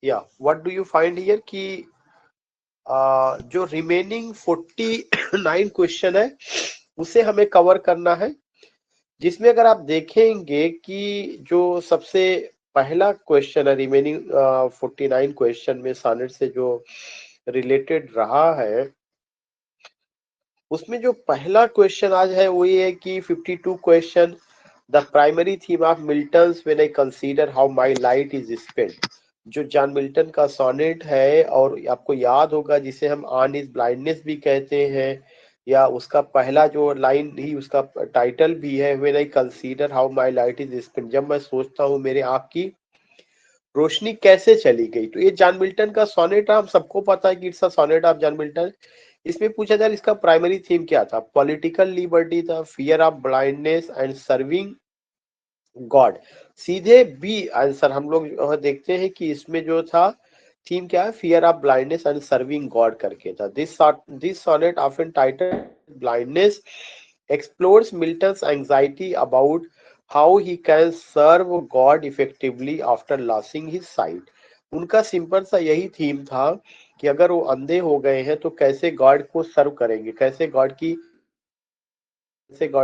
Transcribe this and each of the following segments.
या what do you find here कि जो रिमेनिंग 49 क्वेश्चन है उसे हमें कवर करना है, जिसमें अगर आप देखेंगे कि जो सबसे पहला क्वेश्चन है रिमेनिंग 49 क्वेश्चन में सॉनेट से जो रिलेटेड रहा है, उसमें जो पहला क्वेश्चन आज है वो ये है कि 52 question the primary theme of Milton's when I consider how my light is spent. जो जॉन मिल्टन का सोनेट है, और आपको याद होगा जिसे हम ऑन इज ब्लाइंडनेस भी कहते हैं, या उसका पहला जो लाइन ही उसका टाइटल भी है, when I consider how my light is spent, जब मैं सोचता हूँ मेरे आंख की रोशनी कैसे चली गई। तो ये जॉन मिल्टन का सोनेट, हम सबको पता है कि it's a sonnet of John Milton. इसमें पूछा जाए इसका प्राइमरी थीम क्या था, पॉलिटिकल लिबर्टी था, fear of blindness and serving God. सीधे बी आंसर हम लोग देखते हैं कि इसमें जो था थीम क्या है, fear of blindness and serving God करके था। This sonnet often titled blindness explores Milton's anxiety about how he can serve God effectively after losing his sight. उनका सिंपल सा यही थीम था कि अगर वो अंधे हो गए हैं तो कैसे गॉड को सर्व करेंगे, कैसे गॉड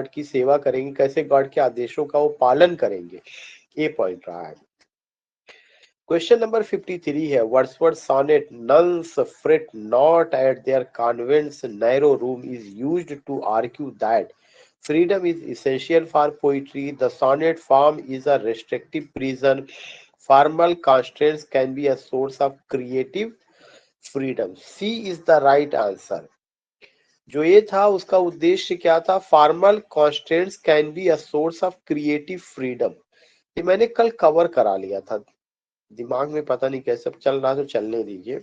की सेवा करेंगे, कैसे गॉड के आदेशों का वो पालन करेंगे। ये पॉइंट रहा है। क्वेश्चन नंबर 53 है, Wordsworth sonnet nuns fret not at their convent's narrow room is used to argue that freedom is essential for poetry. The sonnet form is a restrictive prison. Formal constraints can be a source of creative freedom. C is the right answer. जो ये था उसका उद्देश्य क्या था, formal constants can be a source of creative freedom. ये मैंने कल कवर करा लिया था, दिमाग में पता नहीं कैसे चल रहा, तो चलने दीजिए।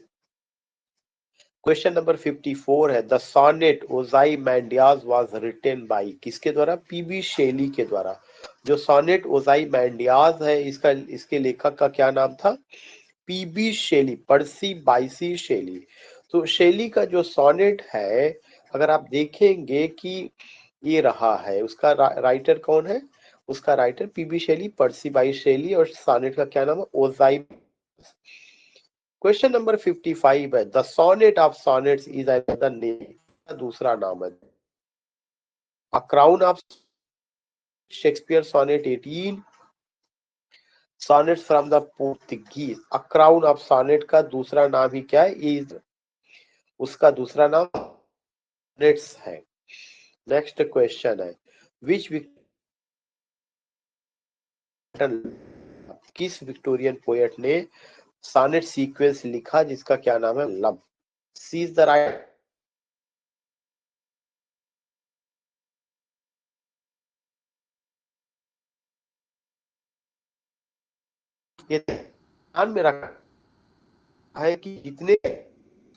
क्वेश्चन नंबर 54 है, the sonnet Ozymandias was written by, किसके द्वारा, पीबी शेली के द्वारा। जो सोनेट ओजाई मैंडियाज है इसके लेखक का क्या नाम था, पीबी शेली, पर्सी बाइसी शेली। तो शेली का जो सोनेट है, अगर आप देखेंगे कि ये रहा है, उसका राइटर कौन है, उसका writer P B Shelley, Percy Bysshe Shelley, और सोनेट का क्या नाम है, ओजाई। क्वेश्चन नंबर 55 है, the sonnet of sonnets is another name, दूसरा नाम है, a crown of Shakespeare sonnet 18, sonnets from the Portuguese. A crown of sonnet का दूसरा नाम ही क्या है, इज, उसका दूसरा नाम सोनेट्स है। नेक्स्ट क्वेश्चन है, विच किस विक्टोरियन पोएट ने सोनेट सीक्वेंस लिखा जिसका क्या नाम है, love. C is the right. ये ध्यान में रखा है कि जितने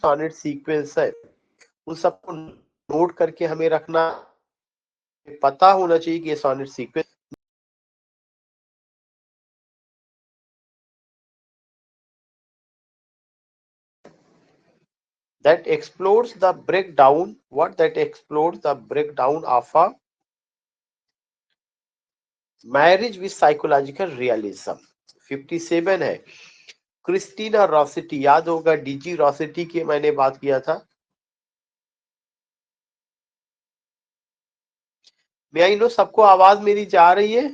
सोनेट सीक्वेंस है उन सबको नोट करके हमें रखना, पता होना चाहिए कि ये sonnet sequence that explores the breakdown, that explores the breakdown of a marriage with psychological realism। 57 है, क्रिस्टीना रॉसिटी, याद होगा डीजी रॉसिटी की मैंने बात किया था। मैं आई नो सबको आवाज मेरी जा रही है,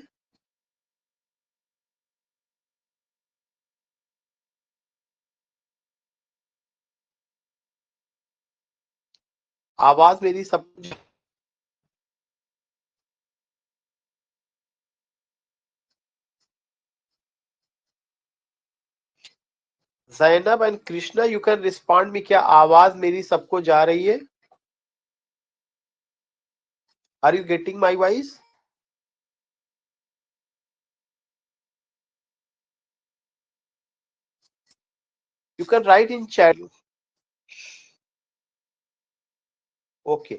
आवाज मेरी सब, Zainab and Krishna you can respond me, क्या आवाज मेरी सबको जा रही है, are you getting my voice. You can write in chat. Okay,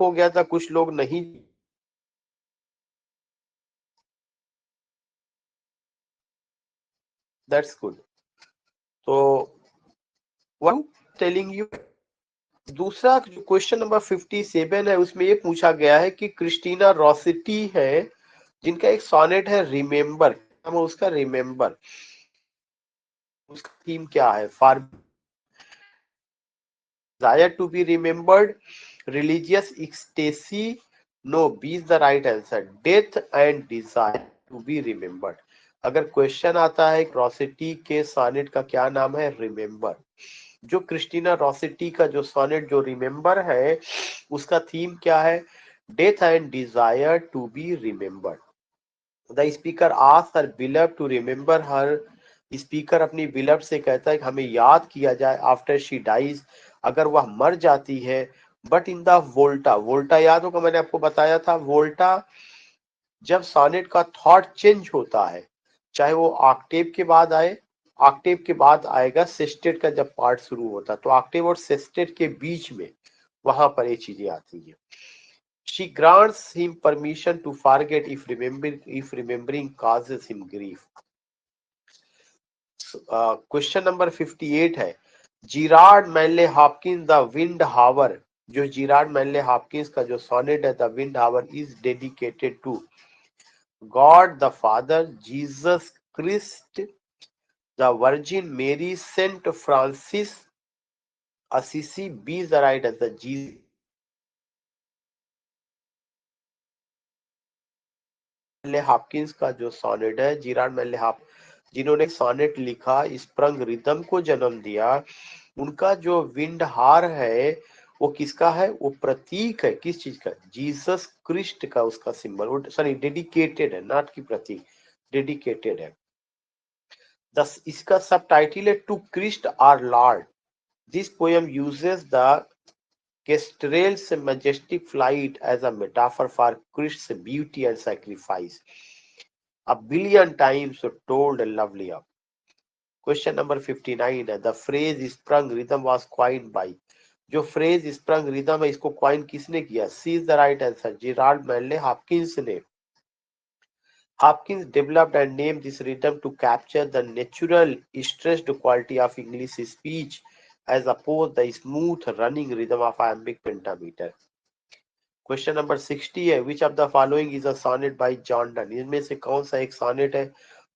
हो गया था, कुछ लोग नहीं, दैट्स गुड। तो व्हाट टेलिंग यू, दूसरा क्वेश्चन नंबर 57 है, उसमें ये पूछा गया है कि क्रिस्टीना रॉसिटी है जिनका एक सोनेट है रिमेम्बर, नाम है उसका रिमेम्बर। उसका थीम क्या है? For desire to be remembered, religious ecstasy, no, B is the right answer, death and desire to be remembered. अगर क्वेश्चन आता है रॉसिटी के सोनेट का क्या नाम है? रिमेम्बर। जो क्रिस्टीना रॉसिटी का जो सोनेट जो रिमेम्बर है उसका थीम क्या है? Death and desire to be remembered. The speaker asked her beloved to remember her. Speaker अपनी बिलव्ड से कहता है कि हमें याद किया जाए आफ्टर शी डाइज, अगर वह मर जाती है। बट इन द वोल्टा, वोल्टा याद होगा मैंने आपको बताया था, वोल्टा जब सोनेट का थॉट चेंज होता है, चाहे वो ऑक्टेव के बाद आए, ऑक्टेव के बाद आएगा सेस्टेट का जब पार्ट शुरू होता है, तो ऑक्टेव और सेस्टेट के बीच में वहां पर ये चीजें आती है। She grants him permission to forget if remembering causes him grief. Question number 58 है, Gerard Manley Hopkins the Windhover, जो जिरार्ड मैनले हॉपकिंस का जो सोनेट है the Windhover is dedicated to God the father, Jesus Christ, the virgin Mary, saint Francis Assisi. B is the right answer, Jesus. Hopkins का जो sonnet है, Gerard Manley जिन्होंने sonnet लिखा, sprung rhythm को जन्म दिया, उनका जो विंड हार है वो किसका है? वो प्रतीक है किस चीज का? जीसस क्रिस्ट का, उसका सिंबल, सॉरी डेडिकेटेड है, नॉट की प्रतीक, डेडिकेटेड है। दस इसका सब टाइटल है to Christ our Lord. This poem uses the kestrel's majestic flight as a metaphor for Christ's beauty and sacrifice, a billion times told lovely up. Question number 59 है, the phrase sprung rhythm was coined by, जो phrase sprung rhythm है इसको coin किसने किया? C is the right answer, Gerald Manley Hopkins ने। Hopkins developed and named this rhythm to capture the natural stressed quality of English speech as opposed the smooth running rhythm of iambic pentameter. Question number 60 है, which of the following is a sonnet by John Donne, इनमें से कौन सा एक sonnet है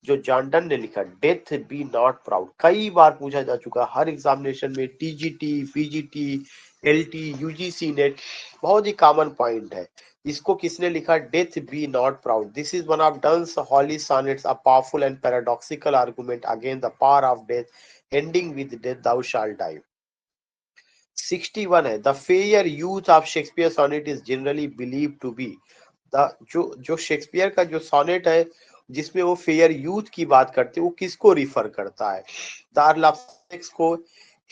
जो John Donne ने लिखा? डेथ बी नॉट प्राउड, कई बार पूछा जा चुका हर एग्जामिनेशन में, TGT, PGT, LT, UGC NET, बहुत ही कॉमन पॉइंट है। इसको किसने लिखा? Death be not proud. This is one of Donne's holy sonnets, a powerful and paradoxical argument against the power of death ending with death thou shall die. 61 है, the fair youth of Shakespeare sonnet is generally believe to be the, जो Shakespeare का जो sonnet है जिसमें वो fair youth की बात करते हैं, वो किसको रिफर करता है? द अर्ल ऑफ सेक्स को,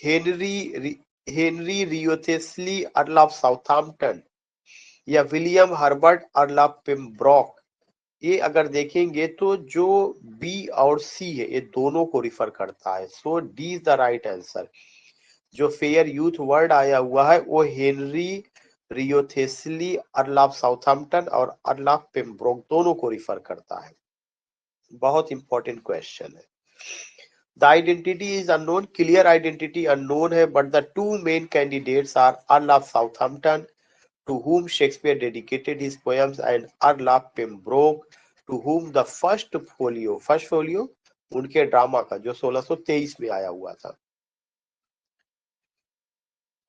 Henry Wriothesley earl of Southampton, या William Herbert earl of Pembroke? ये अगर देखेंगे तो जो बी और सी है ये दोनों को रिफर करता है, so D is the right answer. जो फेयर यूथ वर्ड आया हुआ है वो Henry Wriothesley earl of Southampton और अर्ल ऑफ पेम्ब्रोक दोनों को रिफर करता है। बहुत इंपॉर्टेंट क्वेश्चन है। The identity is unknown, clear identity unknown है, but the two main candidates are earl of Southampton, to whom Shakespeare dedicated his poems, and Earl of Pembroke, to whom the first folio उनके drama का जो 1623 में आया हुआ था।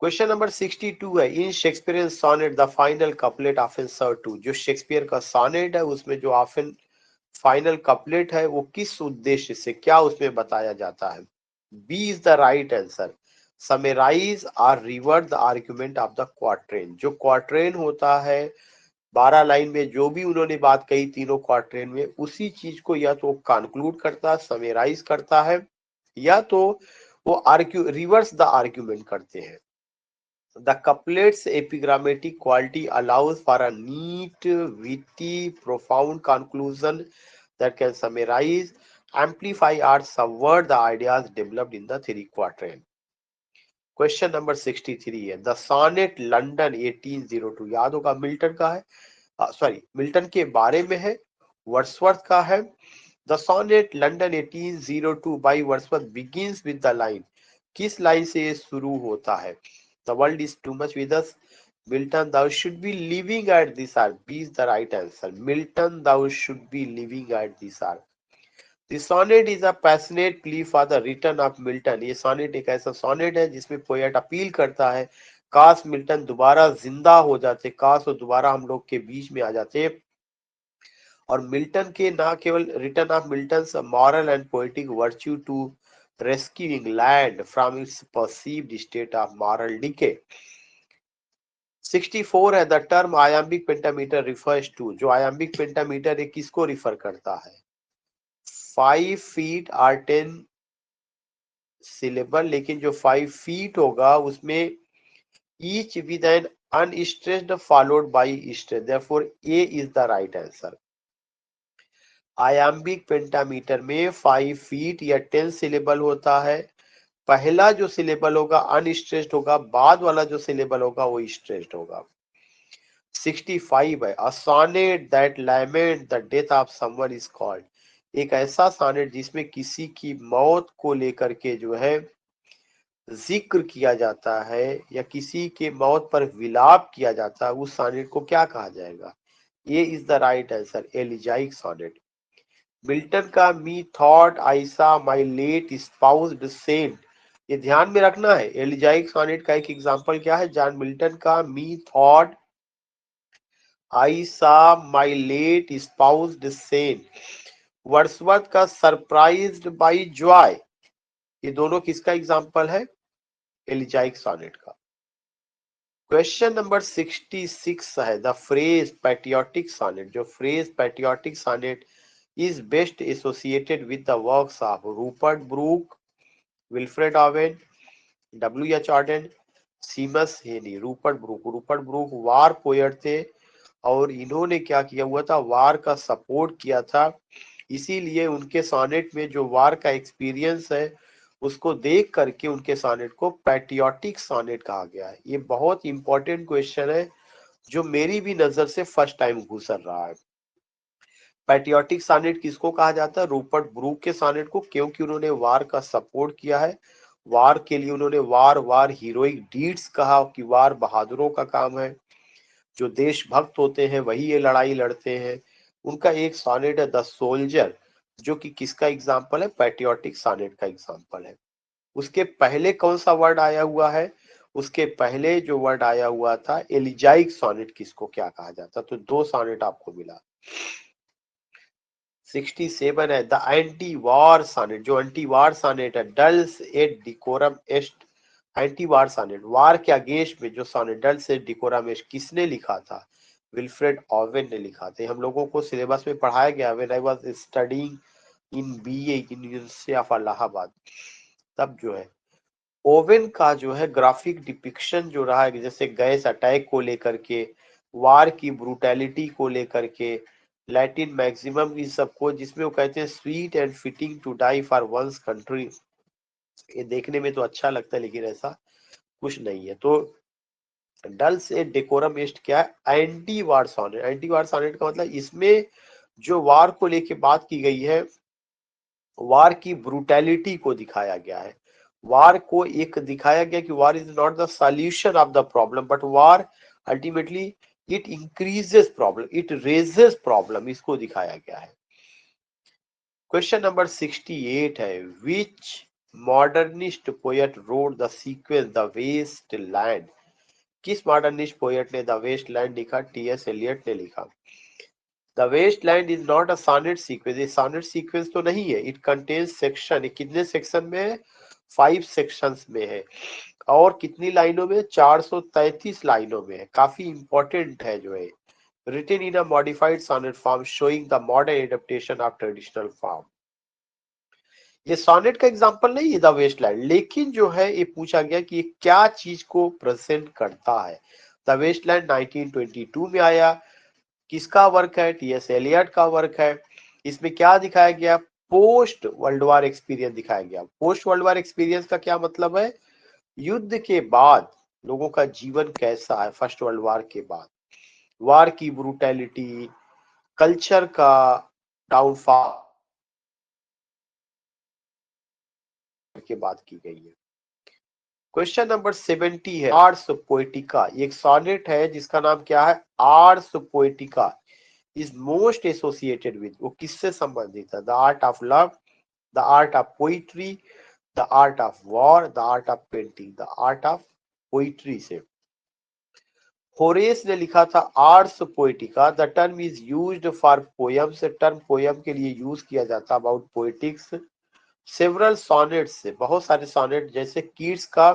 Question number 62 है, in Shakespearean sonnet the final couplet often serve to, जो Shakespeare का सोनेट है उसमें जो ऑफन फाइनल कपलेट है वो किस उद्देश्य से, क्या उसमें बताया जाता है? B is the right answer, summarise or revert the argument of the quatrain. जो क्वार्ट्रेन होता है 12 लाइन में जो भी उन्होंने बात कही तीनों क्वार्ट्रेन में, उसी चीज को या तो कंक्लूड करता है, समराइज करता है, या तो वो आर्ग्यू रिवर्स द आर्ग्यूमेंट करते हैं। The couplet's epigrammatic quality allows for a neat, witty, profound conclusion that can summarize, amplify, or subvert the ideas developed in the three quatrain. Question number 63 है, the sonnet London 1802, याद होगा Milton का है, sorry Milton के बारे में है, Wordsworth का है। The sonnet London 1802 by Wordsworth begins with the line, किस लाइन से शुरू होता है? The world is too much with us, Milton, thou should be living at this hour. B is the right answer. Milton, thou should be living at this hour. The sonnet is a passionate plea for the return of Milton. ये sonnet एक ऐसा sonnet है जिसमें poet appeal करता है काश Milton दोबारा जिंदा हो जाते, काश वो दोबारा हम लोग के बीच में आ जाते। और मिल्टन के ना केवल return of Milton's moral and poetic virtue to rescuing land from its perceived state of moral decay. 64 है the term iambic pentameter refers to. जो आयाम्बिक पेंटामीटर है किसको रिफर करता है? 5 फीट और 10 सिलेबल, लेकिन जो 5 फीट होगा उसमें each with an unstressed followed by stress, therefore A is the right answer. Iambic pentameter में 5 फीट या 10 सिलेबल होता है। पहला जो सिलेबल होगा अनस्ट्रेस्ड होगा, बाद वाला जो सिलेबल होगा वो स्ट्रेस्ड होगा। 65 है a sonnet that lament the death of someone is called. एक ऐसा सॉनेट जिसमें किसी की मौत को लेकर के जो है जिक्र किया जाता है या किसी के मौत पर विलाप किया जाता है, उस सॉनेट को क्या कहा जाएगा? ये is the right answer, elegiac sonnet. Milton का methought I saw my late espoused Saint, ये ध्यान में रखना है। एलिजाइक सॉनेट का एक एग्जांपल क्या है? जॉन मिल्टन का methought I saw my late espoused saint. Wordsworth का सरप्राइज्ड बाई जॉय, ये दोनों किसका एग्जांपल है? एलिजाइक सॉनेट का। क्वेश्चन नंबर 66 है द फ्रेज पैट्रियोटिक सॉनेट। जो phrase patriotic sonnet is best associated with the works of Rupert Brooke, Wilfred Owen, W.H. Auden, Seamus Heaney। Rupert Brooke war poet थे और इन्होंने क्या किया हुआ था? वार का सपोर्ट किया था। इसीलिए उनके सॉनेट में जो वार का एक्सपीरियंस है उसको देख करके उनके सॉनेट को पैट्रियोटिक सॉनेट कहा गया है। ये बहुत इंपॉर्टेंट क्वेश्चन है जो मेरी भी नजर से फर्स्ट टाइम गुजर रहा है। पैट्रियोटिक सॉनेट किसको कहा जाता है? रूपर्ट ब्रूक के सॉनेट को, क्योंकि उन्होंने वार का सपोर्ट किया है। वार के लिए उन्होंने वार हीरोइक डीड्स कहा कि वार बहादुरों का काम है, जो देशभक्त होते हैं वही ये लड़ाई लड़ते हैं। उनका एक सॉनेट है द सोल्जर, जो कि किसका एग्जाम्पल है? पैट्रियोटिक सॉनेट का एग्जाम्पल है। उसके पहले कौन सा वर्ड आया हुआ है? उसके पहले जो वर्ड आया हुआ था एलिजाइक सॉनेट, किसको क्या कहा जाता? तो 2 सॉनेट आपको मिला। 67 है द एंटी वार सॉनेट। जो एंटी वार सॉनेट है डल्स एट डिकोरम एस्ट। एंटी वार सॉनेट, वार के अगेंस्ट में जो सॉनेट डल्स एट डिकोरम एस्ट, किसने लिखा था? विल्फ्रेड ओवेन ने लिखा था। हम लोगों को सिलेबस में पढ़ाया गया when I was studying in BA in university of Allahabad, तब जो है ओवेन का जो है ग्राफिक डिपिक्शन जो रहा है, जैसे गैस अटैक को लेकर के, वार की ब्रूटैलिटी को लेकर के, लैटिन मैक्सिमम इस सबको, जिसमें वो कहते हैं sweet and fitting to die for one's country. ये देखने में तो अच्छा लगता है लेकिन ऐसा कुछ नहीं है। तो डल से डेकोरम एस्ट क्या है? एंटी वार सॉनेट। एंटी वार सॉनेट का मतलब इसमें जो वार को लेके बात की गई है, वार की ब्रूटैलिटी को दिखाया गया है। वार को एक दिखाया गया कि war is not the solution of the problem, but war ultimately it increases problem, it raises problem, इसको दिखाया गया है। क्वेश्चन नंबर 68 है which modernist poet wrote the sequence the Waste Land. किस मॉडर्निस्ट पोएट ने द वेस्ट लैंड लिखा? T S. Eliot ने लिखा। The Waste Land is not a sonnet sequence. ये सॉनेट सीक्वेंस तो नहीं है। इट कंटेन्स सेक्शन, कितने सेक्शन में है? 5 सेक्शंस में है। और कितनी लाइनों में? 433 लाइनों में है। काफी इंपॉर्टेंट है जो है। Written in a modified sonnet form showing the modern adaptation of traditional form. ये सॉनेट का एग्जांपल नहीं है द वेस्टलैंड, लेकिन जो है ये पूछा गया कि ये क्या चीज को प्रेजेंट करता है। द वेस्टलैंड 1922 में आया। किसका वर्क है? टी.एस. एलियट का वर्क है। इसमें क्या दिखाया गया? पोस्ट वर्ल्ड वार एक्सपीरियंस दिखाया गया। पोस्ट वर्ल्ड वार एक्सपीरियंस का क्या मतलब है? युद्ध के बाद लोगों का जीवन कैसा है फर्स्ट वर्ल्ड वार के बाद, वार की ब्रूटैलिटी, कल्चर का डाउनफॉल के बात की गई है। क्वेश्चन नंबर 70 है आर्स पोएटिका। एक सॉनेट है जिसका नाम क्या है? Ars Poetica. Is most associated with, वो किससे संबंधित है? The art of love, the art of poetry, the art of war, the art of painting. The art of poetry से। होरेस ने लिखा था arts poetica. The term is used for poems, term poem के लिए use किया जाता about poetics. Several sonnets से, बहुत सारे सॉनेट, जैसे कीट्स का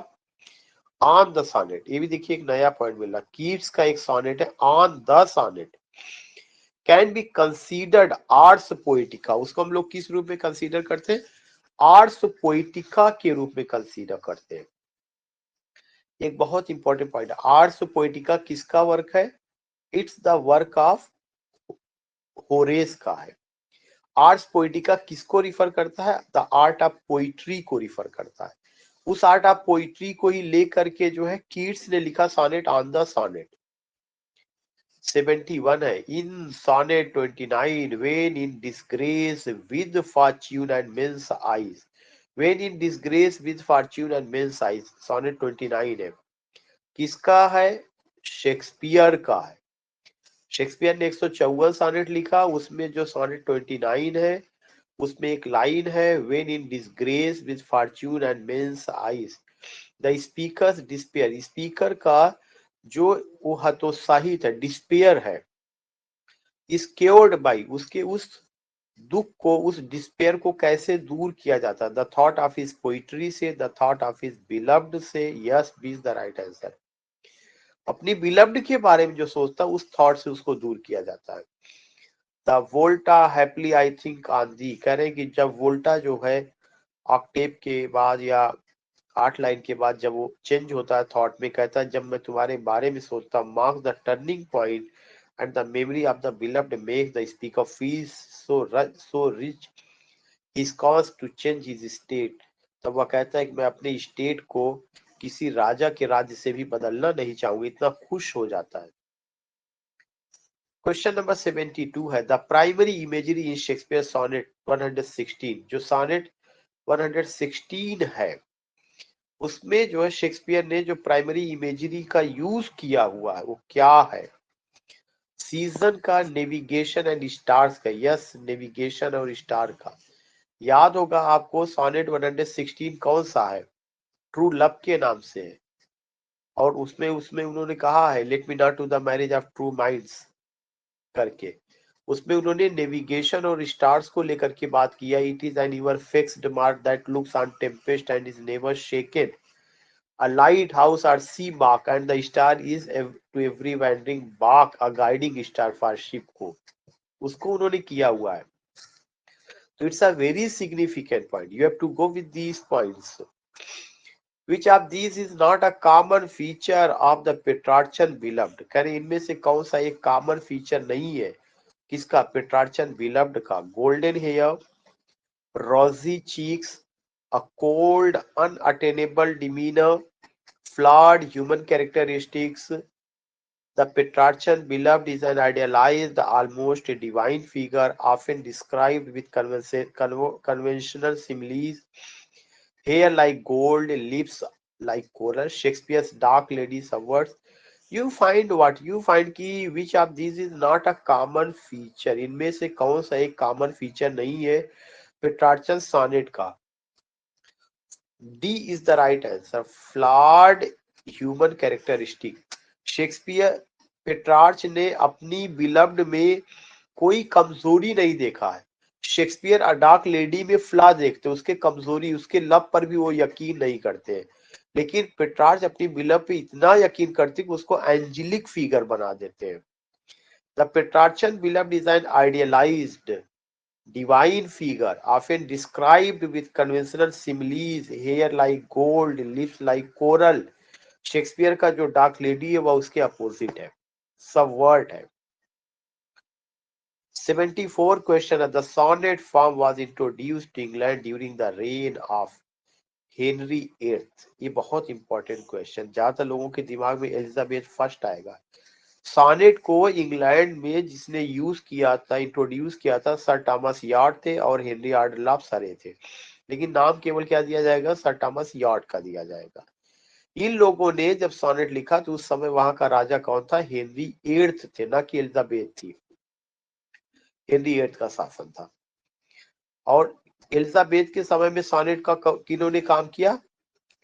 ऑन द सॉनेट, ये भी देखिए एक नया पॉइंट मिल रहा। कीट्स का एक सॉनेट है on the sonnet, can be considered arts poetica. उसको हम लोग किस रूप में कंसीडर करते हैं? आर्ट्स पोएटिका के रूप में कंसीडर करते हैं। एक बहुत इंपॉर्टेंट पॉइंट, आर्ट्स पोएटिका किसका वर्क है? It's the work of Horace का है। आर्ट्स पोएटिका किसको रिफर करता है? द आर्ट ऑफ पोइट्री को रिफर करता है। उस आर्ट ऑफ पोइट्री को ही लेकर के जो है कीट्स ने लिखा सॉनेट ऑन द सॉनेट। 71 है, in sonnet 29, when in disgrace with fortune and men's eyes, when in disgrace with fortune and men's eyes, sonnet 29 है। किसका है? शेक्सपियर का है। शेक्सपियर ने 154 सॉनेट लिखा, उसमें जो सॉनेट 29 है उसमें एक लाइन है, when in disgrace with fortune and men's eyes the speaker's despair. Speaker का जो वो हतोत्साहित है, डिस्पेयर है, इज क्योर्ड बाई, उसके उस दुख को, उस डिस्पेयर को कैसे दूर किया जाता है? The thought of his poetry से, the thought of his beloved से। Yes B is the right answer. अपनी बिलव्ड के बारे में जो सोचता है उस थॉट से उसको दूर किया जाता है। The volta happily I think on thee, कह रहे हैं कि जब वोल्टा जो है ऑक्टेव के बाद या 8 लाइन के बाद जब वो चेंज होता है थॉट में, कहता है जब मैं तुम्हारे बारे में सोचता, mark the turning point and the memory of the beloved make the speaker feel so rich his cause to change his state. तब वह कहता है कि मैं अपने स्टेट को किसी राजा के राज्य से भी बदलना नहीं चाहूंगा, इतना खुश हो जाता है। क्वेश्चन नंबर 72 है, the primary imagery in Shakespeare sonnet 116, जो सॉनेट 116 है उसमें जो है शेक्सपियर ने जो प्राइमरी इमेजरी का यूज किया हुआ है वो क्या है? सीजन का, नेविगेशन एंड स्टार्स का। यस, नेविगेशन और स्टार का। याद होगा आपको सॉनेट 116 कौन सा है? ट्रू लव के नाम से है, और उसमें उसमें उन्होंने कहा है let me not to the marriage of true minds करके। उसमें उन्होंने नेविगेशन और स्टार्स को लेकर के बात किया। It is an ever fixed mark that looks on tempest and is never shaken, a lighthouse or sea bark, and the star is to every wandering bark a guiding star for ship को, उसको उन्होंने किया हुआ है। तो it's a very significant point, you have to go with these points. Which of these is not a common feature of the Petrarchan beloved? कह रहे इनमें से कौन सा एक कॉमन फीचर नहीं है? किसका? पेट्रार्चन बिलव्ड का। Golden hair, rosy cheeks, a cold unattainable demeanor, flawed human characteristics. The Petrarchan beloved is an idealized, almost a divine figure, often described with conventional similes. Hair like gold, lips like coral. Shakespeare's Dark Lady subverts. You find what? You find कि which of these is not a common feature? इनमें से कौन सा एक common feature नहीं है Petrarchan sonnet का? D is the right answer. Flawed human characteristic. Shakespeare, Petrarch ने अपनी बिलव्ड में कोई कमजोरी नहीं देखा है। शेक्सपियर अ डार्क लेडी में फ्लॉ देखते, उसके कमजोरी, उसके लव पर भी वो यकीन नहीं करते हैं। लेकिन पेट्रार्च अपनी बिलव पे इतना यकीन करते कि उसको एंजेलिक फिगर बना देते हैं। The Petrarchan beloved is an idealised divine figure, often described with conventional similes, hair like gold, lips like coral. Shakespeare का जो डार्क लेडी है वह उसके अपोजिट है, सबवर्ट है। 74 क्वेश्चन है, the sonnet form was introduced to England during the reign of Henry eighth. ये बहुत इंपॉर्टेंट क्वेश्चन, ज्यादातर लोगों के दिमाग में एलिजाबेथ फर्स्ट आएगा। सॉनेट को इंग्लैंड में जिसने यूज किया था, इंट्रोड्यूस किया था, सर थॉमस यॉर्ट थे और हेनरी आर्डलॉफ सरे थे। लेकिन नाम केवल क्या दिया जाएगा? सर थॉमस यॉर्ट का दिया जाएगा। इन लोगों ने जब सॉनेट लिखा तो उस समय वहां का राजा कौन था? हेनरी एट्थ थे, ना कि एलिजाबेथ थी। हेनरी VIII का शासन था। और एलिजाबेथ के समय में सॉनेट का किन्होंने काम किया?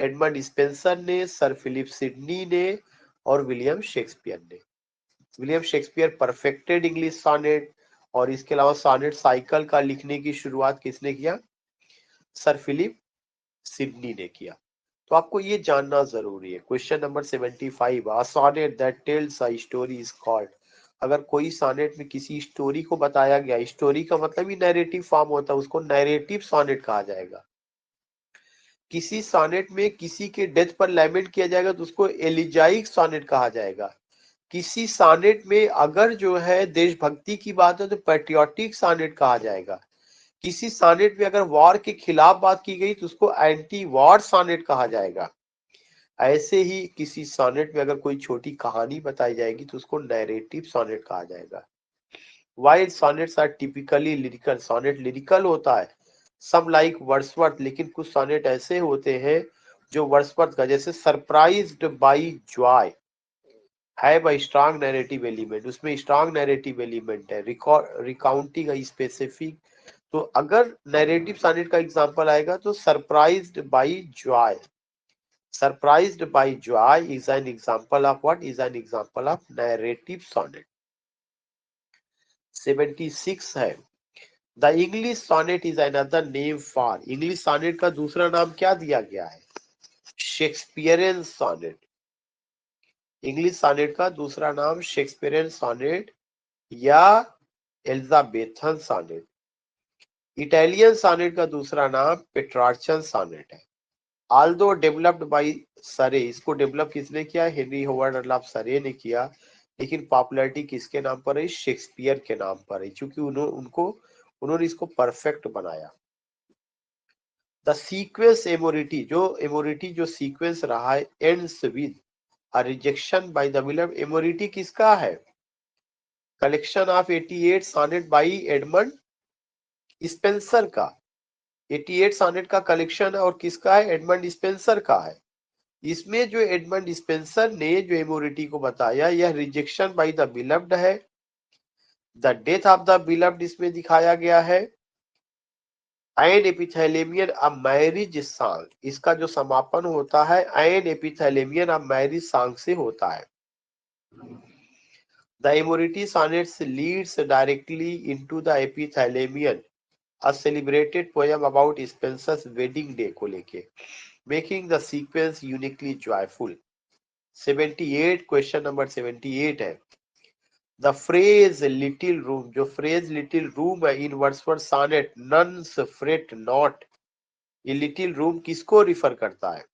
एडमंड स्पेंसर ने, सर फिलिप सिडनी ने और विलियम शेक्सपियर ने। William Shakespeare perfected English sonnet, और इसके अलावा सॉनेट साइकिल का लिखने की शुरुआत किसने किया? सर फिलिप सिडनी ने किया। तो आपको ये जानना जरूरी है। Question number 75, a sonnet that tells a story is called. अगर कोई सॉनेट में किसी स्टोरी को बताया गया, स्टोरी का मतलब ही नैरेटिव फॉर्म होता है, उसको नैरेटिव सॉनेट कहा जाएगा। किसी सॉनेट में किसी के डेथ पर लैमेंट किया जाएगा तो उसको एलिजाइक सॉनेट कहा जाएगा। किसी सॉनेट में अगर जो है देशभक्ति की बात है तो पैट्रियोटिक सॉनेट कहा जाएगा। किसी सॉनेट में अगर वॉर के खिलाफ बात की गई तो उसको एंटी वॉर सॉनेट कहा जाएगा। ऐसे ही किसी सॉनेट में अगर कोई छोटी कहानी बताई जाएगी तो उसको नैरेटिव सॉनेट कहा जाएगा। While sonnets are typically lyrical, sonnet lyrical होता है, सम लाइक वर्ड्सवर्थ, लेकिन कुछ सॉनेट ऐसे होते हैं जो वर्ड्सवर्थ का, जैसे surprised by Joy have a strong narrative element, उसमें स्ट्रांग नैरेटिव एलिमेंट है, रिकाउंटिंग अ स्पेसिफिक। तो अगर नैरेटिव सॉनेट का एग्जांपल आएगा तो surprised by Joy, surprised by joy is an example of what? Is an example of narrative sonnet. 76 है, the English sonnet is another name for, English sonnet का दूसरा नाम क्या दिया गया है? Shakespearean sonnet। इंग्लिश sonnet का दूसरा नाम शेक्सपियरियन sonnet या एलिजाबेथन sonnet। इटालियन sonnet का दूसरा नाम पेट्रार्चन sonnet है। आल्दो डेवलप्ड बाई सरे, इसको डेवलप किसने किया? हेनरी होवर्ड लव सरे ने किया, लेकिन पॉपुलैरिटी किसके नाम पर है? शेक्सपियर के नाम पर है, क्योंकि उन्होंने इसको परफेक्ट बनाया। द सीक्वेंस एमोरिटी, जो सीक्वेंस रहा है, ends with a rejection by the beloved. Amoretti किसका है? Collection of 88 sonnet by Edmund Spenser का। 88 सॉनेट का कलेक्शन है और किसका है? एडमंड स्पेंसर का है। इसमें जो एडमंड स्पेंसर ने जो एमोरिटी को बताया, यह रिजेक्शन बाय द बिलव्ड है। The death of the beloved इसमें दिखाया गया है। An Epithalamion a marriage song, इसका जो समापन होता है an Epithalamion a marriage song से होता है। The Amoretti sonnets leads directly into the Epithalamion, a celebrated poem about Spenser's wedding day को लेके, making the sequence uniquely joyful. 78, question number 78 है, द फ्रेज लिटिल रूम, जो phrase little room है in Wordsworth sonnet nuns fret not, ये little room किसको refer करता है?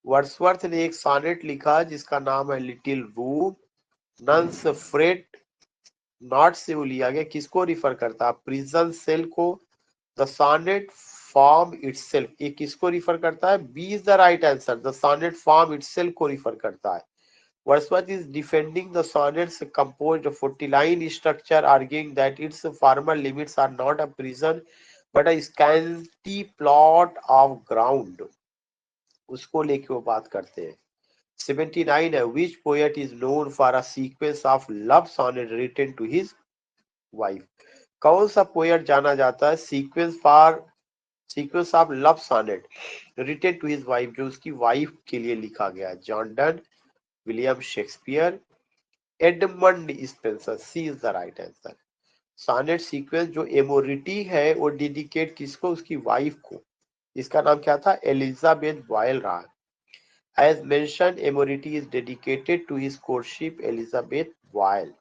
Wordsworth ने एक सॉनेट लिखा जिसका नाम है little room, nuns fret not से वो लिया गया, किसको रिफर करता है? प्रिजन सेल को। द सॉनेट फॉर्म इटसेल्फ, ये किसको रिफर करता है? B is the right answer, the sonnet form itself को रिफर करता है। Wordsworth is defending the sonnet's composed 40-line structure, arguing that its formal limits are not a prison but a scanty plot of ground, उसको लेके वो बात करते हैं। 79 है, which poet is known for a sequence of love sonnet written to his wife, कौन सा poet जाना जाता है sequence of love sonnet written to his wife, जो उसकी वाइफ के लिए लिखा गया? John Donne, William Shakespeare, Edmund Spenser. C is the right answer. Sonnet sequence जो एमोरिटी है वो डेडिकेट किसको? उसकी वाइफ को। इसका नाम क्या था? एलिजाबेथ बॉयल रहा। As mention Amoretti is dedicated to his courtship Elizabeth Boyle.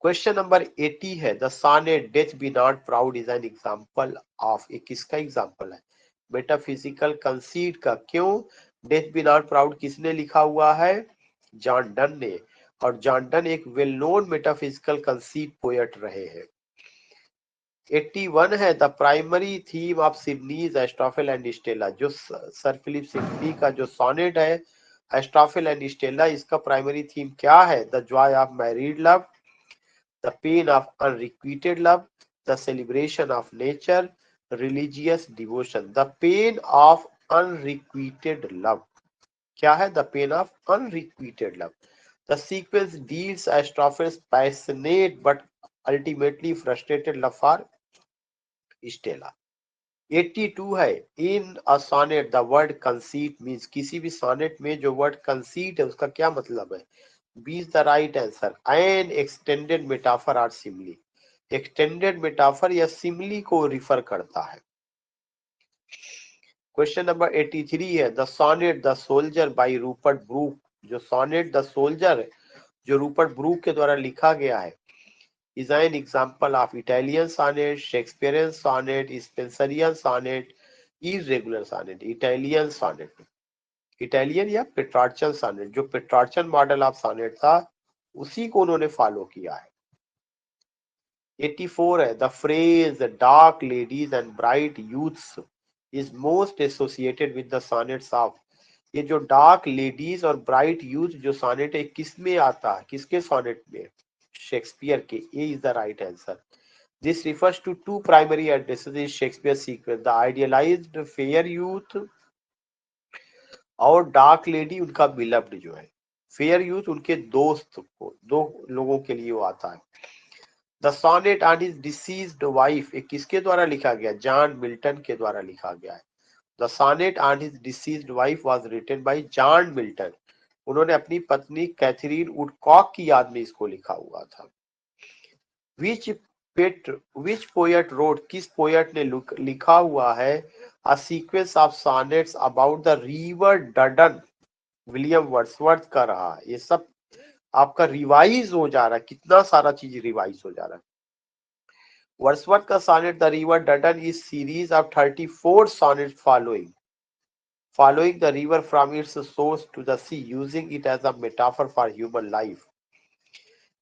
Question number 80 है, the sonnet death be not proud is an example of, एक किसका एग्जांपल है? मेटाफिजिकल कंसीट का। क्यों? डेथ बी नॉट प्राउड किसने लिखा हुआ है? जॉन डन ने, और जॉन डन एक well known metaphysical conceit poet रहे हैं। 81 है, the primary theme of Sidney's Astrophel and Stella, जो सर फिलिप सिडनी का जो सॉनेट है एस्टोफेल एंड स्टेला, इसका प्राइमरी थीम क्या है? The joy of married love, the pain of unrequited love, the celebration of nature, religious devotion. The pain of unrequited love, क्या है? The pain of unrequited love. The sequence deals Astrophil's passionate but ultimately frustrated love for Stella. 82 है, in a sonnet the word conceit means, किसी भी sonnet में जो word conceit है उसका क्या मतलब है? B is the right answer. An extended metaphor or simile. Extended metaphor या simile को refer करता है. क्वेश्चन नंबर 83 है, the sonnet the soldier by Rupert Brooke. जो सोनेट द सोल्जर जो रूपर्ट ब्रूक के द्वारा लिखा गया है, is an example of Italian sonnet, Shakespearean sonnet, Spenserian sonnet, irregular sonnet. Italian sonnet, Italian या पेट्रार्चन सॉनेट, जो पेट्रार्चन मॉडल ऑफ सॉनेट था उसी को उन्होंने फॉलो किया है. 84 है, the phrase dark ladies and bright youths is most associated with the sonnets of. ये जो डार्क लेडीज और ब्राइट यूथ जो सॉनेट है किस में आता है, किसके सॉनेट में? शेक्सपियर के. A is the right answer. This refers to two primary addresses in Shakespeare's sequence: the idealized fair youth और डार्क लेडी उनका बिलव्ड जो है. फेयर यूथ उनके दोस्त को, दो लोगों के लिए वो आता है. The sonnet on his deceased wife ये किसके द्वारा लिखा गया? जॉन मिल्टन के द्वारा लिखा गया है. The sonnet on his deceased wife was written by John Milton. उन्होंने अपनी पत्नी कैथरीन वुडकॉक की याद में इसको लिखा हुआ था. विच पोएट रोट, किस पोएट ने लिखा हुआ है a sequence of sonnets about the river Duddon? William Wordsworth का रहा. ये सब आपका रिवाइज हो जा रहा है, कितना सारा चीज रिवाइज हो जा रहा है. वर्ड्सवर्थ का sonnet the river Duddon is series of 34 sonnet following the river from its source to the sea, using it as a metaphor for human life.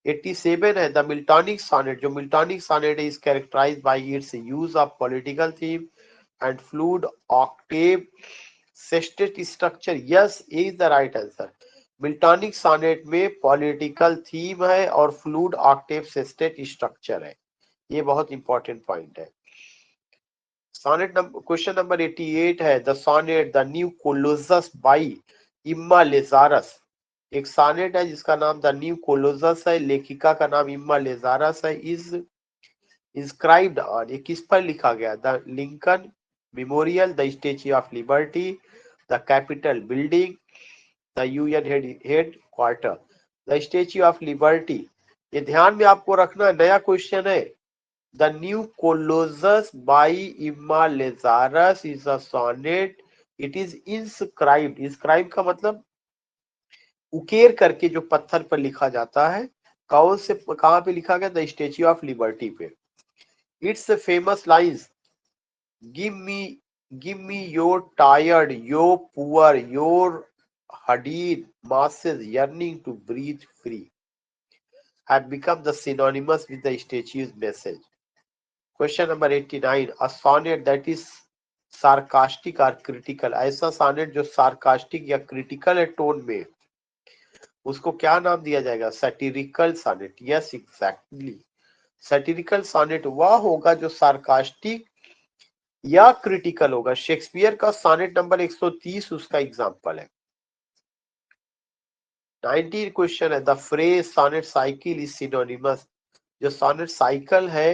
87 है, द मिल्टॉनिक सोनेट. जो Miltonic sonnet is characterized by its use of political theme and fluid octave sestet structure. Yes, A is the right answer. Miltonic sonnet में political theme है और fluid octave sestet structure है. ये बहुत important point है. Sonnet number question number 88 है, the sonnet the new Colossus by Emma Lazarus. एक sonnet है जिसका नाम द न्यू कोलोसस है, लेखिका का नाम इम्मा लेजारस है. इज इंस्क्राइब्ड ऑन, ये किस पर लिखा गया? The Lincoln Memorial, the Statue of Liberty, the Capitol building, the UN headquarter. The Statue of Liberty. ये ध्यान में आपको रखना, नया क्वेश्चन है. The new Colossus by Emma Lazarus is a sonnet. It is inscribed. Inscribe का मतलब उकेर करके जो पत्थर पर लिखा जाता है. कौन से, कहां पे लिखा गया? द स्टैच्यू ऑफ लिबर्टी पे. It's famous lines, give me your tired, your poor, your hadid masses yearning to breathe free have become the synonymous with the statue's message. Question number 89, a sonnet that is sarcastic or critical. ऐसा sonnet जो sarcastic या critical है tone में, उसको क्या नाम दिया जाएगा? satirical sonnet. Yes, exactly. satirical sonnet वह होगा जो sarcastic या critical होगा. शेक्सपियर का sonnet नंबर 130 उसका एग्जाम्पल है. 90 क्वेश्चन है, the phrase sonnet cycle is synonymous. जो सोनेट साइकिल है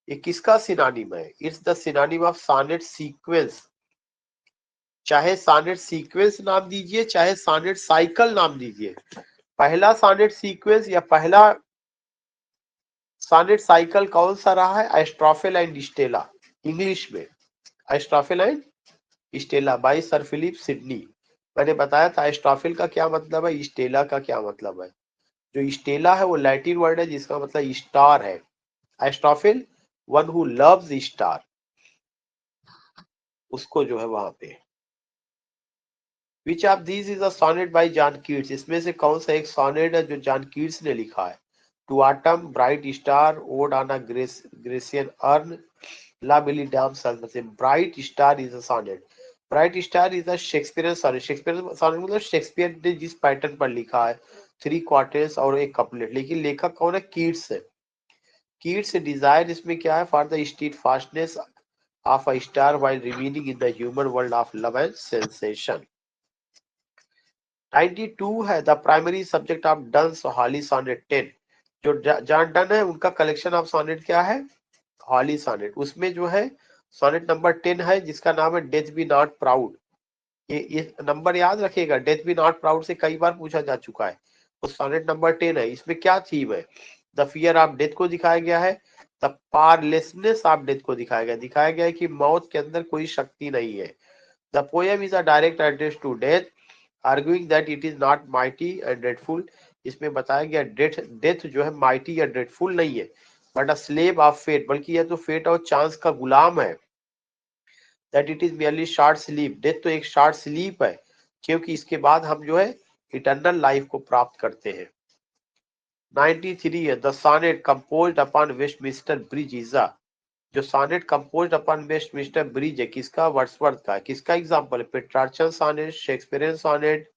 ये किसका सिनोनिम है? It's the synonym of sonnet sequence. चाहे सोनेट सीक्वेंस नाम दीजिए, चाहे सोनेट साइकिल नाम दीजिए. पहला सोनेट सीक्वेंस या पहला सोनेट साइकिल कौन सा रहा है? Astrophil and Stella. इंग्लिश में Astrophil and Stella by sir Philip Sidney. मैंने बताया था एस्ट्रोफिल का क्या मतलब है, स्टेला का क्या मतलब है. जो स्टेला है वो लैटिन वर्ड है जिसका मतलब स्टार है. Astrophil one who loves star, उसको जो है वहां पे. Which of these is a sonnet by John Keats. इसमें से कौन सा एक सोनेट है जो जॉन कीट्स ने लिखा है? To autumn, bright star, ode on a Grecian urn, la belle dame sans. Bright star is a sonnet. Bright star is a Shakespearean sonnet. Shakespearean sonnet मतलब शेक्सपियर ने जिस पैटर्न पर लिखा है, 3 क्वार्टेट्स और एक कपलेट. लेकिन लेखक कौन है? कीट्स है. कीट्स डिजायर इसमें क्या है? For the steadfastness of a star while remaining in the human world of love and sensation. 92 है, the primary subject of Donne's holy sonnet 10. जो जॉन डन है उनका कलेक्शन ऑफ सोनेट क्या है, हॉली sonnet. उसमें जो है सोनेट नंबर 10 है जिसका नाम है डेथ बी नॉट प्राउड। ये नंबर याद रखिएगा, डेथ बी नॉट प्राउड से कई बार पूछा जा चुका है। तो सोनेट नंबर 10 है, इसमें क्या थीम है, द फियर ऑफ डेथ को दिखाया गया है, द पावरलेसनेस ऑफ डेथ को दिखाया गया है कि मौत के अंदर कोई शक्ति नहीं है। The poem is a direct address to death, arguing that it is not mighty and dreadful. इसमें बताया गया डेथ जो है माइटी या ड्रेडफुल नहीं है, but a slave of fate, बल्कि यह तो फेट और चांस का गुलाम है। That it is merely short sleep, death तो एक शॉर्ट स्लीप है, क्योंकि इसके बाद हम जो है इटर्नल लाइफ को प्राप्त करते हैं। 93 है, the sonnet composed upon Westminster Bridge is a, जो sonnet composed upon Westminster Bridge है किसका, वर्ड्सवर्थ का। किसका एग्जांपल है, Petrarchan sonnet, Shakespearean sonnet,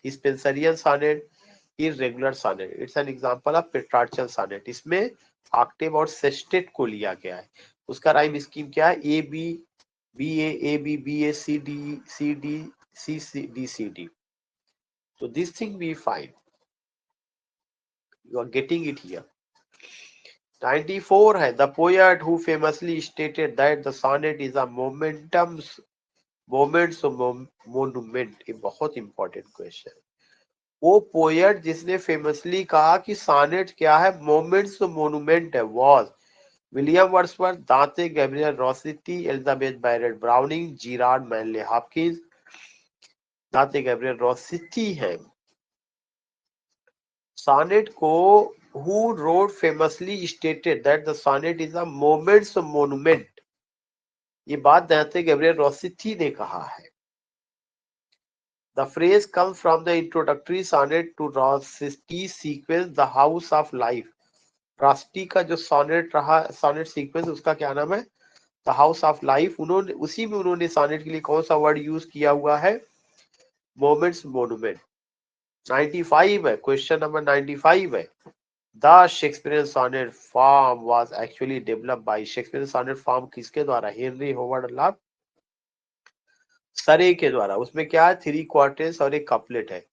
Spenserian sonnet, irregular sonnet. It's an example of Petrarchan sonnet. इसमें ऑक्टेव और सेस्टेट को लिया गया है। उसका राइम स्कीम क्या है, A B B A B B A C D C D C C D C D. So this thing we find, you are getting it here. 94 है, the poet who famously stated that the sonnet is a moments monument। ये बहुत important question है। वो poet जिसने famously कहा कि sonnet क्या है, मोमेंट्स मोनुमेंट है, was William Wordsworth, Dante Gabriel Rossetti, Elizabeth Barrett Browning, Gerard Manley Hopkins. Dante Gabriel Rossetti है। Sonnet को who wrote famously stated that the sonnet is a moment's monument। ये बात दांते गैब्रियल रोसेटी ने कहा है। The phrase comes from the introductory sonnet to Rossetti's sequence The House of Life। रॉसेटी का जो सोनेट रहा, सोनेट सीक्वेंस, उसका क्या नाम है, द हाउस ऑफ लाइफ। उन्होंने उसी में उन्होंने सोनेट के लिए कौन सा वर्ड यूज किया हुआ है, मोमेंट्स मोनुमेंट। 95 है, क्वेश्चन नंबर 95 है, the Shakespearean sonnet form was actually developed by. Shakespearean sonnet form किसके द्वारा, हेनरी होवर्ड लव सरे के द्वारा। उसमें क्या है, 3 क्वार्टेट्स और एक कपलेट है।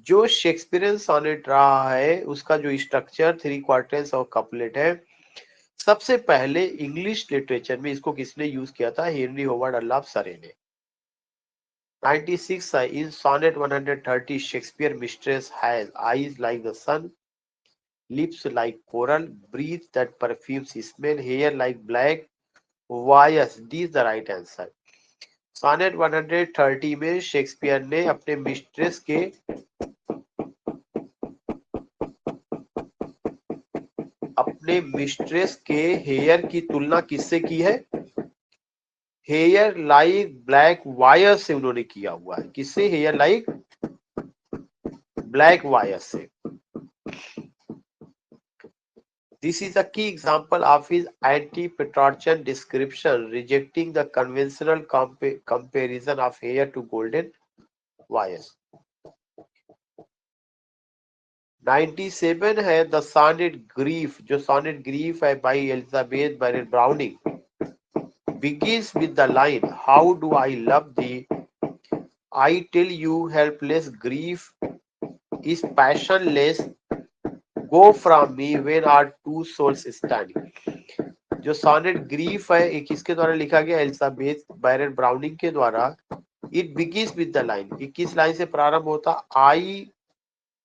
जो शेक्सपियरियन सोनेट रहा है उसका जो स्ट्रक्चर 3 क्वार्टेट्स और कपलेट है, सबसे पहले इंग्लिश लिटरेचर में इसको किसने यूज किया था, हेनरी होवर्ड अल्लाफ सरे ने। 96 है, in sonnet 130 Shakespeare mistress has eyes like the sun, lips like coral, breathe that perfumes smell, hair like black wires। D is the right answer। Sonnet 130 में Shakespeare ने अपने मिस्ट्रेस के hair की तुलना किससे की है, हेयर लाइक ब्लैक वायर से उन्होंने किया हुआ है। किससे, हेयर लाइक ब्लैक वायर से। This is a key example of his anti-Petrarchan description, rejecting the conventional comparison of hair to golden wires। 97 है, द सॉनेट ग्रीफ, जो सॉनेट ग्रीफ है by Elizabeth Barrett Browning, begins with the line, how do I love thee, I tell you helpless, grief is passionless, go from me when our two souls standing। जो sonnet grief है एक किसके द्वारा लिखा गया, Elizabeth Barrett Browning के द्वारा। It begins with the line, ये किस लाइन से प्रारंभ होता, I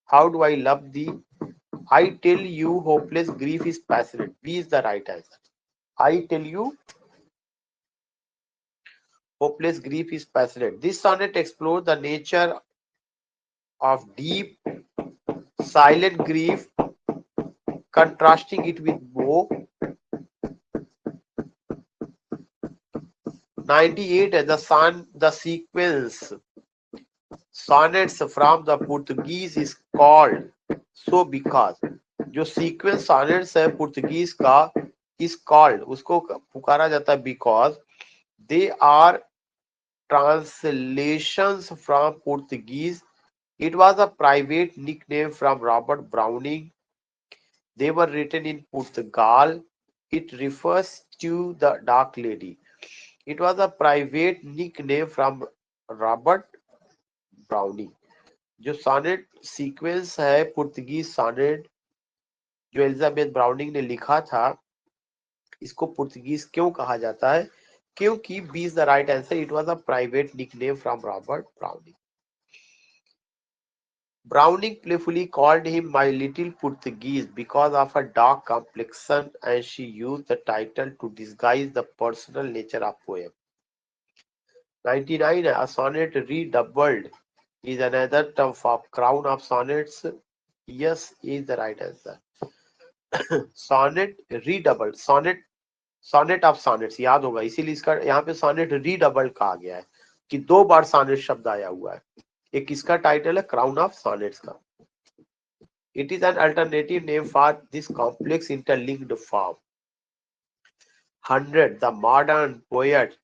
how do I love thee, I tell you hopeless, grief is passionate. B is the right answer, I tell you hopeless, grief is passionate। This sonnet explores the nature of deep silent grief, contrasting it with woe। 98 है, the sequence sonnets from the Portuguese is called so because। जो sequence sonnets है Portuguese का is called, उसको पुकारा जाता है because they are translations from Portuguese। It was a private nickname from Robert Browning। They were written in Portugal। It refers to the Dark Lady। It was a private nickname from Robert Browning। जो sonnet sequence है Portuguese sonnet जो Elizabeth browning ने लिखा था, इसको Portuguese क्यों कहा जाता है? क्योंकि B is the right answer, it was a private nickname from Robert Browning. Browning playfully called him my little Portuguese because of her dark complexion, and she used the title to disguise the personal nature of poem. 99. A sonnet redoubled is another term for crown of sonnets. Yes is the right answer. Sonnet redoubled, sonnet of sonnets याद होगा, इसीलिए इसका यहाँ पे sonnet redoubled कहा गया है कि 2 बार sonnet शब्द आया हुआ है. एक किसका टाइटल है? क्राउन ऑफ सॉनेट्स का. It is an alternative name for this complex interlinked form. 100. The modern poet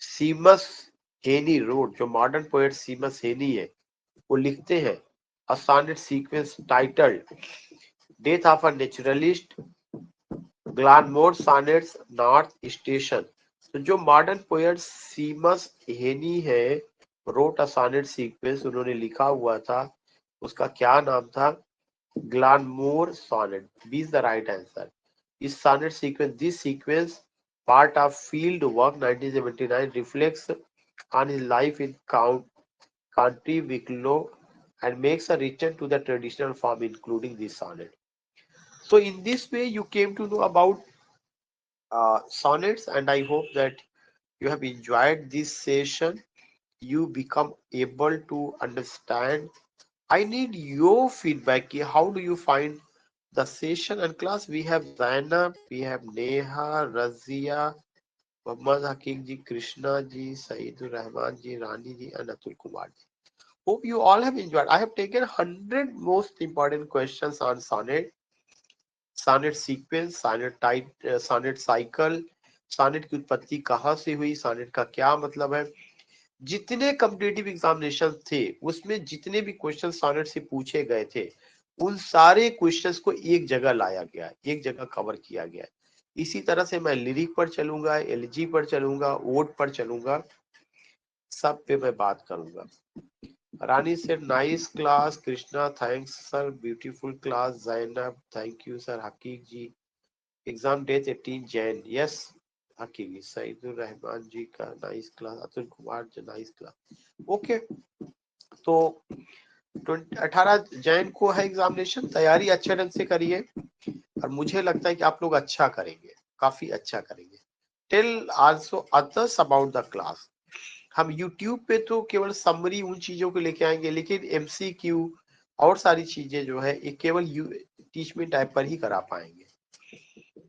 Seamus Heaney wrote, जो modern poet Seamus Heaney है वो लिखते हैं a sonnet sequence titled Death of a Naturalist, Glanmore Sonnets, North Station. तो जो modern poet सीमस हेनी है, wrote a sonnet sequence, उन्होंने लिखा हुआ था, उसका क्या नाम था? Glanmore sonnet. B is the right answer. Is sonnet sequence. This sequence, part of field work 1979, reflects on his life in County Wicklow and makes a return to the traditional form, including this sonnet. So in this way, you came to know about sonnets, and I hope that you have enjoyed this session. You become able to understand. I need your feedback. How do you find the session and class? We have Zainab, we have Neha, Razia, Muhammad Hakim ji, Krishna ji, Saidur Rahman ji, Rani ji, and Atul Kumar ji. Hope you all have enjoyed. I have taken 100 most important questions on sonnet, sonnet sequence, sonnet type, sonnet cycle, sonnet की उत्पत्ति कहाँ से हुई, sonnet का क्या मतलब है. जितने कॉम्पिटिटिव एग्जामिनेशन थे उसमें जितने भी क्वेश्चन सॉनेट से पूछे गए थे, उन सारे क्वेश्चंस को एक जगह लाया गया, एक जगह कवर किया गया. इसी तरह से मैं लिरिक पर चलूंगा, एलजी पर चलूंगा, ओड पर चलूंगा, सब पे मैं बात करूंगा. रानी से nice class. Krishna thanks sir, beautiful class. Zainab thank you sir. Haqeeq ji exam date 18 Jan. Yes Haqiqi. Saidur Rahman ji का nice class. Atul Kumar ji nice class. Okay, तो 18 जैन को है एग्जामिनेशन. तैयारी अच्छे ढंग से करिए और मुझे लगता है कि आप लोग अच्छा करेंगे, काफी अच्छा करेंगे. Tell also others about the class. हम यूट्यूब पे तो केवल समरी उन चीजों को लेके आएंगे, लेकिन एमसीक्यू और सारी चीजें जो है ये केवल टीचमेंट टाइप पर ही करा पाएंगे.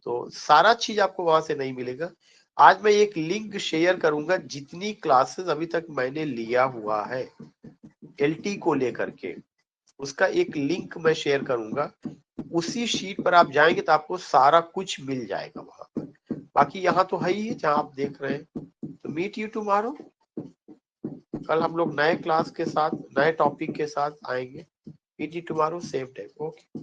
तो सारा चीज आपको वहां से नहीं मिलेगा. आज मैं एक लिंक शेयर करूंगा, जितनी क्लासेस अभी तक मैंने लिया हुआ है एलटी को लेकर के, उसका एक लिंक मैं शेयर करूंगा. उसी शीट पर आप जाएंगे तो आपको सारा कुछ मिल जाएगा वहां पर. बाकी यहाँ तो है ही है जहां आप देख रहे हैं. तो मीट यू टुमारो. कल हम लोग नए क्लास के साथ, नए टॉपिक के साथ आएंगे. Meet you tomorrow same time. Okay.